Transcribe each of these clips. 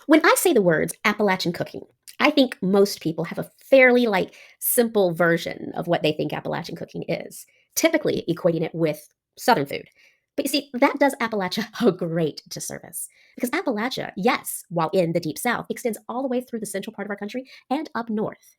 When I say the words Appalachian cooking, I think most people have a fairly simple version of what they think Appalachian cooking is, typically equating it with Southern food. But you see, that does Appalachia a great disservice. Because Appalachia, yes, while in the deep south, extends all the way through the central part of our country and up north.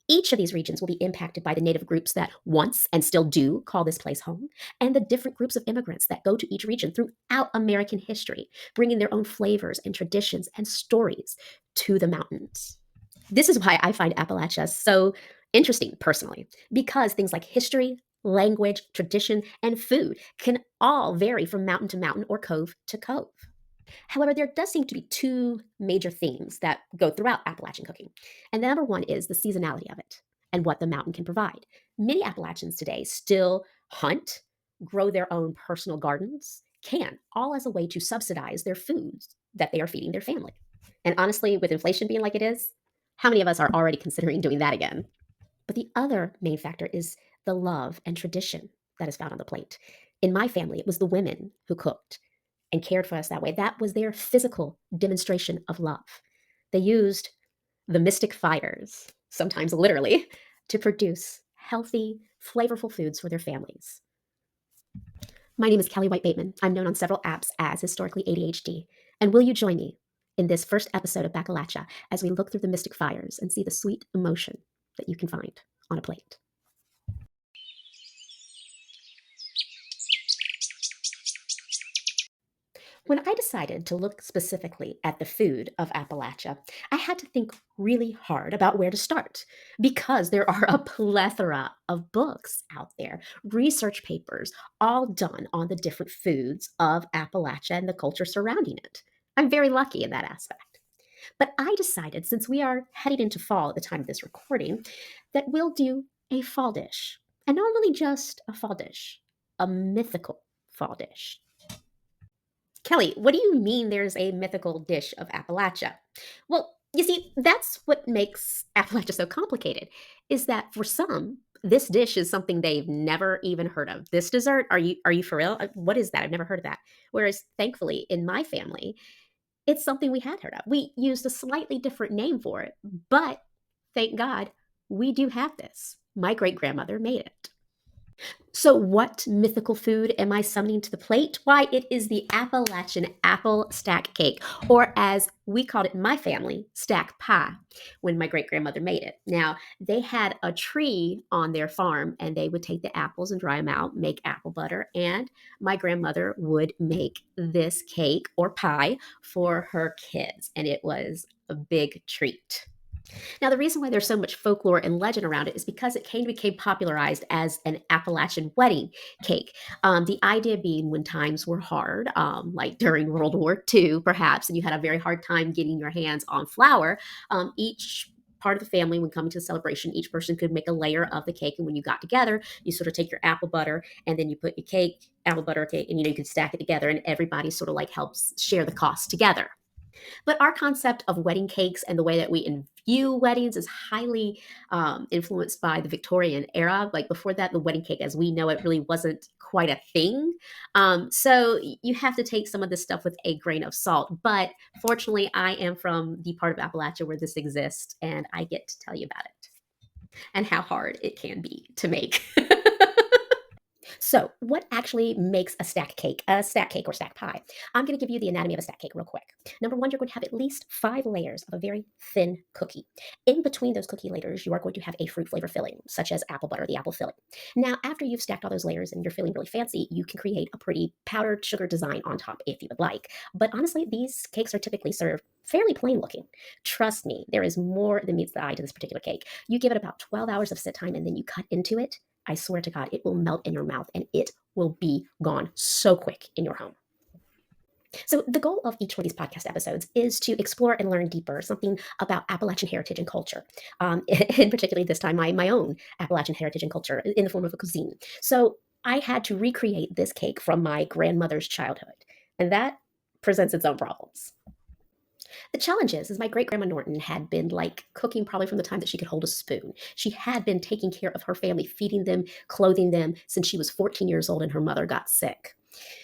Each of these regions will be impacted by the native groups that once and still do call this place home, and the different groups of immigrants that go to each region throughout American history, bringing their own flavors and traditions and stories to the mountains. This is why I find Appalachia so interesting personally, because things like history, language, tradition, and food can all vary from mountain to mountain or cove to cove. However, there does seem to be two major themes that go throughout Appalachian cooking. And the number one is the seasonality of it and what the mountain can provide. Many Appalachians today still hunt, grow their own personal gardens, can, all as a way to subsidize their foods that they are feeding their family. And honestly, with inflation being like it is, how many of us are already considering doing that again? But the other main factor is the love and tradition that is found on the plate. In my family, it was the women who cooked and cared for us that way. That was their physical demonstration of love. They used the mystic fires, sometimes literally, to produce healthy, flavorful foods for their families. My name is Kelly White Bateman. I'm known on several apps as Historically ADHD. And will you join me in this first episode of Baccalachia as we look through the mystic fires and see the sweet emotion that you can find on a plate? When I decided to look specifically at the food of Appalachia, I had to think really hard about where to start because there are a plethora of books out there, research papers, all done on the different foods of Appalachia and the culture surrounding it. I'm very lucky in that aspect. But I decided, since we are heading into fall at the time of this recording, that we'll do a fall dish. And not really just a fall dish, a mythical fall dish. Kelly, what do you mean there's a mythical dish of Appalachia? Well, you see, that's what makes Appalachia so complicated, is that for some, this dish is something they've never even heard of. This dessert, are you for real? What is that? I've never heard of that. Whereas thankfully in my family, it's something we had heard of. We used a slightly different name for it, but thank God we do have this. My great grandmother made it. So, what mythical food am I summoning to the plate? Why, it is the Appalachian apple stack cake, or as we called it in my family, stack pie, when my great grandmother made it. Now, they had a tree on their farm, and they would take the apples and dry them out, make apple butter, and my grandmother would make this cake or pie for her kids, and it was a big treat. Now, the reason why there's so much folklore and legend around it is because it became popularized as an Appalachian wedding cake. The idea being when times were hard, like during World War II, perhaps, and you had a very hard time getting your hands on flour, each part of the family, when coming to the celebration, each person could make a layer of the cake. And when you got together, you sort of take your apple butter and then you put your cake, apple butter cake, and you can stack it together, and everybody sort of helps share the cost together. But our concept of wedding cakes and the way that we view weddings is highly influenced by the Victorian era. Like before that, the wedding cake as we know it really wasn't quite a thing. So you have to take some of this stuff with a grain of salt. But fortunately, I am from the part of Appalachia where this exists, and I get to tell you about it and how hard it can be to make. So, what actually makes a stack cake or stack pie? I'm going to give you the anatomy of a stack cake real quick. Number one, you're going to have at least 5 layers of a very thin cookie. In between those cookie layers, you are going to have a fruit flavor filling, such as apple butter, the apple filling. Now, after you've stacked all those layers and you're feeling really fancy, you can create a pretty powdered sugar design on top if you would like. But honestly, these cakes are typically served fairly plain looking. Trust me, there is more than meets the eye to this particular cake. You give it about 12 hours of sit time and then you cut into it. I swear to God, it will melt in your mouth and it will be gone so quick in your home. So, the goal of each one of these podcast episodes is to explore and learn deeper something about Appalachian heritage and culture. And particularly this time, my own Appalachian heritage and culture in the form of a cuisine. So, I had to recreate this cake from my grandmother's childhood, and that presents its own problems. The challenge is my great grandma Norton had been cooking probably from the time that she could hold a spoon. She had been taking care of her family, feeding them, clothing them since she was 14 years old and her mother got sick.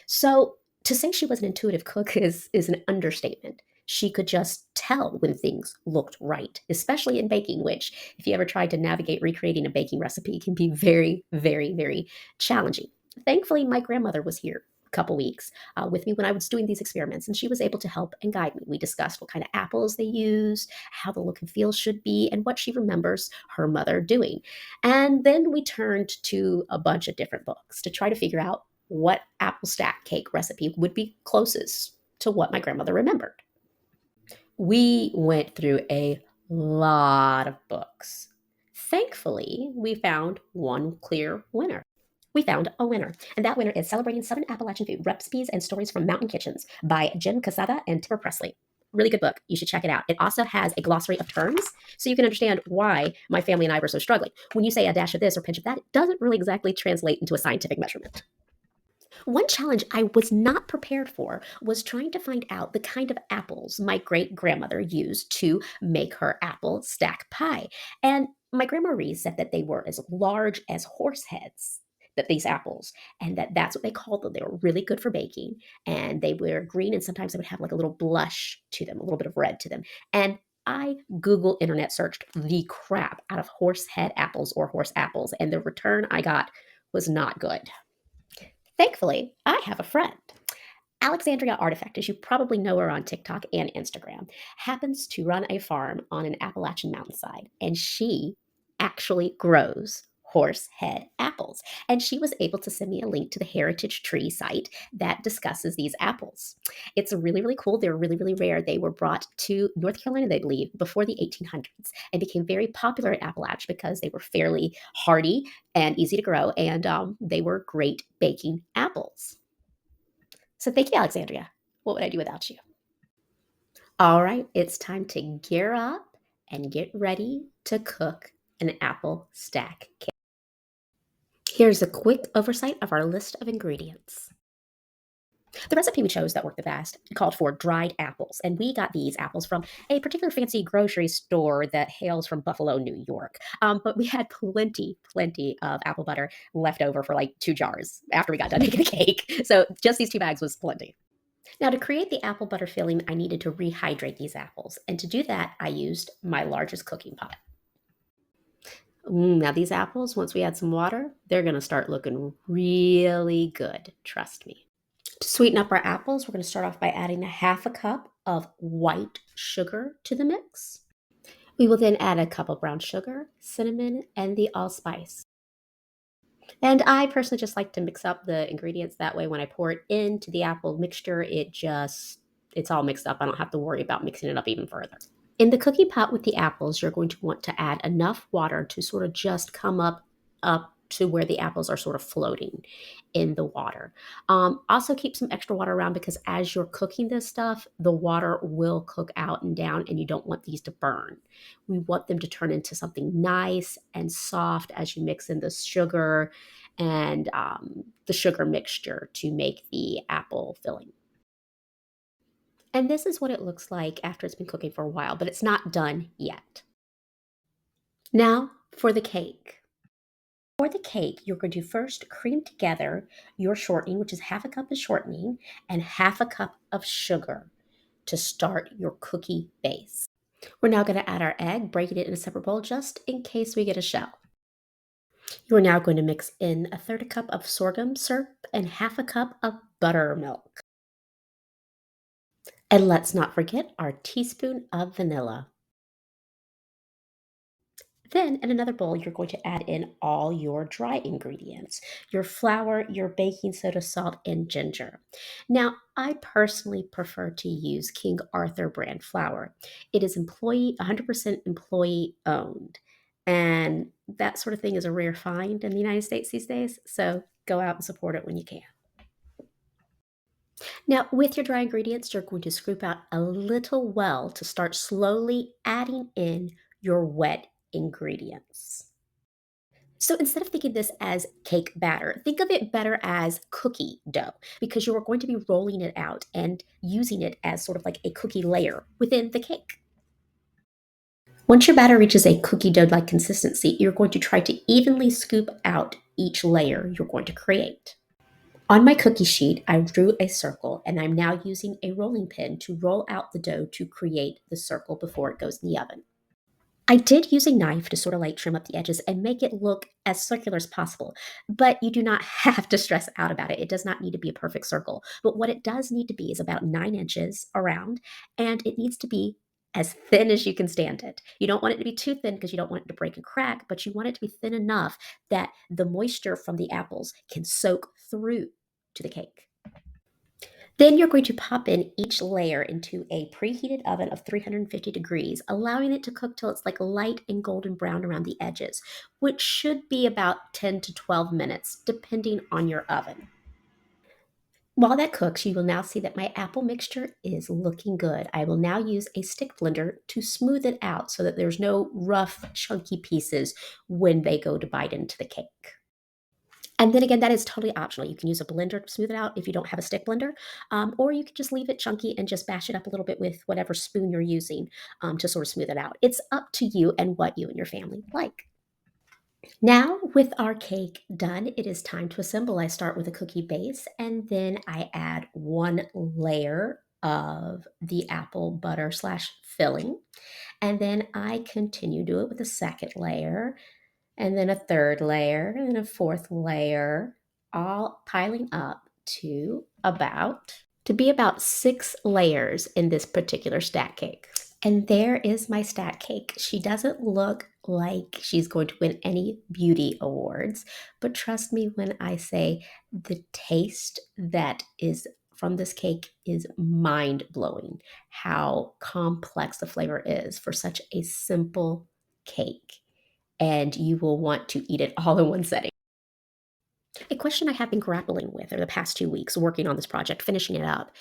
So to say she was an intuitive cook is an understatement. She could just tell when things looked right, especially in baking, which, if you ever tried to navigate recreating a baking recipe, can be very, very, very challenging. Thankfully, my grandmother was here a couple weeks with me when I was doing these experiments, and she was able to help and guide me. We discussed what kind of apples they used, how the look and feel should be, and what she remembers her mother doing. And then we turned to a bunch of different books to try to figure out what apple stack cake recipe would be closest to what my grandmother remembered. We went through a lot of books. Thankfully, we found one clear winner. We found a winner, and that winner is Celebrating Southern Appalachian Food Recipes and Stories from Mountain Kitchens by Jim Casada and Tipper Presley. Really good book. You should check it out. It also has a glossary of terms so you can understand why my family and I were so struggling. When you say a dash of this or pinch of that, it doesn't really exactly translate into a scientific measurement. One challenge I was not prepared for was trying to find out the kind of apples my great grandmother used to make her apple stack pie. And my grandma Reese said that they were as large as horse heads. That these apples, and that's what they called them. They were really good for baking, and they were green, and sometimes they would have like a little blush to them, a little bit of red to them. And I Google internet searched the crap out of horse head apples or horse apples, and the return I got was not good. Thankfully, I have a friend. Alexandria Artifact, as you probably know her on TikTok and Instagram, happens to run a farm on an Appalachian mountainside, and she actually grows horsehead apples. And she was able to send me a link to the heritage tree site that discusses these apples. It's really, really cool. They're really, really rare. They were brought to North Carolina, they believe, before the 1800s and became very popular in Appalachia because they were fairly hardy and easy to grow, and they were great baking apples. So thank you, Alexandria. What would I do without you? All right, it's time to gear up and get ready to cook an apple stack cake. Here's a quick oversight of our list of ingredients. The recipe we chose that worked the best called for dried apples, and we got these apples from a particular fancy grocery store that hails from Buffalo, New York. But we had plenty of apple butter left over for like 2 jars after we got done making the cake. So just these 2 bags was plenty. Now, to create the apple butter filling, I needed to rehydrate these apples. And to do that, I used my largest cooking pot. Now, these apples, once we add some water, they're going to start looking really good. Trust me. To sweeten up our apples, we're going to start off by adding a half a cup of white sugar to the mix. We will then add a cup of brown sugar, cinnamon, and the allspice. And I personally just like to mix up the ingredients that way when I pour it into the apple mixture, it's all mixed up. I don't have to worry about mixing it up even further. In the cookie pot with the apples, you're going to want to add enough water to sort of just come up to where the apples are sort of floating in the water. Also keep some extra water around because as you're cooking this stuff, the water will cook out and down, and you don't want these to burn. We want them to turn into something nice and soft as you mix in the sugar and the sugar mixture to make the apple filling. And this is what it looks like after it's been cooking for a while, but it's not done yet. Now for the cake. For the cake, you're going to first cream together your shortening, which is half a cup of shortening and half a cup of sugar to start your cookie base. We're now going to add our egg, breaking it in a separate bowl just in case we get a shell. You are now going to mix in a third cup of sorghum syrup and half a cup of buttermilk. And let's not forget our teaspoon of vanilla. Then in another bowl, you're going to add in all your dry ingredients, your flour, your baking soda, salt, and ginger. Now, I personally prefer to use King Arthur brand flour. It is 100% employee owned. And that sort of thing is a rare find in the United States these days. So go out and support it when you can. Now, with your dry ingredients, you're going to scoop out a little well to start slowly adding in your wet ingredients. So instead of thinking this as cake batter, think of it better as cookie dough because you are going to be rolling it out and using it as sort of like a cookie layer within the cake. Once your batter reaches a cookie dough like consistency, you're going to try to evenly scoop out each layer you're going to create. On my cookie sheet, I drew a circle and I'm now using a rolling pin to roll out the dough to create the circle before it goes in the oven. I did use a knife to sort of like trim up the edges and make it look as circular as possible, but you do not have to stress out about it. It does not need to be a perfect circle. But what it does need to be is about 9 inches around, and it needs to be as thin as you can stand it. You don't want it to be too thin because you don't want it to break and crack, but you want it to be thin enough that the moisture from the apples can soak through to the cake. Then you're going to pop in each layer into a preheated oven of 350 degrees, allowing it to cook till it's like light and golden brown around the edges, which should be about 10 to 12 minutes, depending on your oven. While that cooks, you will now see that my apple mixture is looking good. I will now use a stick blender to smooth it out so that there's no rough, chunky pieces when they go to bite into the cake. And then again, that is totally optional. You can use a blender to smooth it out if you don't have a stick blender, or you can just leave it chunky and just bash it up a little bit with whatever spoon you're using to sort of smooth it out. It's up to you and what you and your family like. Now, with our cake done, it is time to assemble. I start with a cookie base and then I add one layer of the apple butter slash filling. And then I continue do it with a second layer and then a third layer and a fourth layer, all piling up to be about 6 layers in this particular stack cake. And there is my stack cake. She doesn't look like she's going to win any beauty awards, but trust me when I say the taste that is from this cake is mind blowing. How complex the flavor is for such a simple cake, and you will want to eat it all in one setting. A question I have been grappling with over the past 2 weeks working on this project, finishing it up,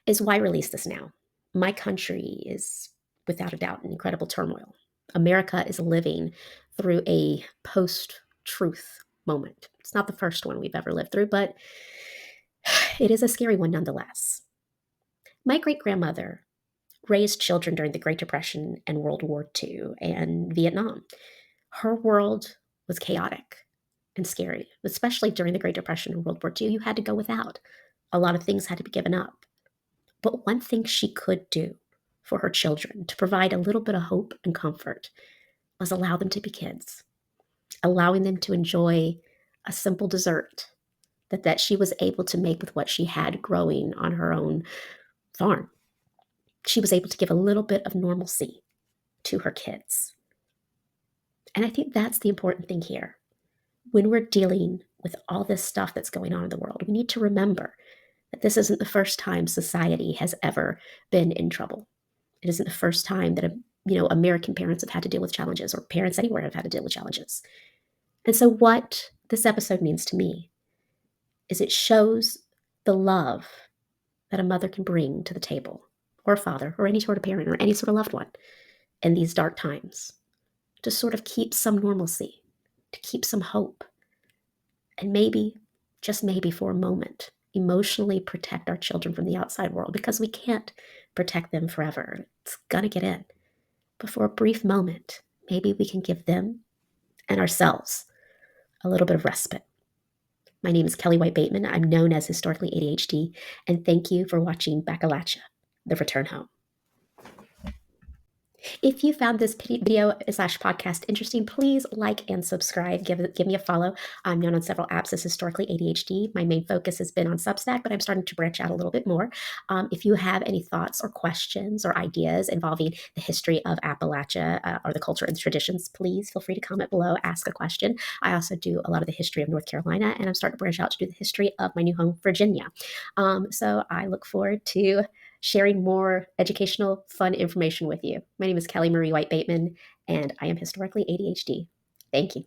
is why release this now? My country is, without a doubt, in incredible turmoil. America is living through a post truth moment. It's not the first one we've ever lived through, but it is a scary one nonetheless. My great grandmother raised children during the Great Depression and World War II and Vietnam. Her world was chaotic and scary, especially during the Great Depression and World War II. You had to go without. A lot of things had to be given up. But one thing she could do for her children to provide a little bit of hope and comfort was allow them to be kids, allowing them to enjoy a simple dessert that she was able to make with what she had growing on her own farm. She was able to give a little bit of normalcy to her kids. And I think that's the important thing here. When we're dealing with all this stuff that's going on in the world, we need to remember that this isn't the first time society has ever been in trouble. It isn't the first time that American parents have had to deal with challenges, or parents anywhere have had to deal with challenges. And so what this episode means to me is it shows the love that a mother can bring to the table, or a father, or any sort of parent, or any sort of loved one in these dark times, to sort of keep some normalcy, to keep some hope, and maybe, just maybe for a moment, emotionally protect our children from the outside world, because we can't protect them forever. It's gonna get in. But for a brief moment, maybe we can give them and ourselves a little bit of respite. My name is Kelly White Bateman. I'm known as Historically ADHD, and thank you for watching Baccalachia, The Return Home. If you found this video slash podcast interesting, please like and subscribe. Give me a follow. I'm known on several apps as Historically ADHD. My main focus has been on Substack, but I'm starting to branch out a little bit more. If you have any thoughts or questions or ideas involving the history of Appalachia or the culture and traditions, please feel free to comment below, ask a question. I also do a lot of the history of North Carolina, and I'm starting to branch out to do the history of my new home, Virginia. So I look forward to sharing more educational, fun information with you. My name is Kelly Marie White Bateman, and I am Historically ADHD. Thank you.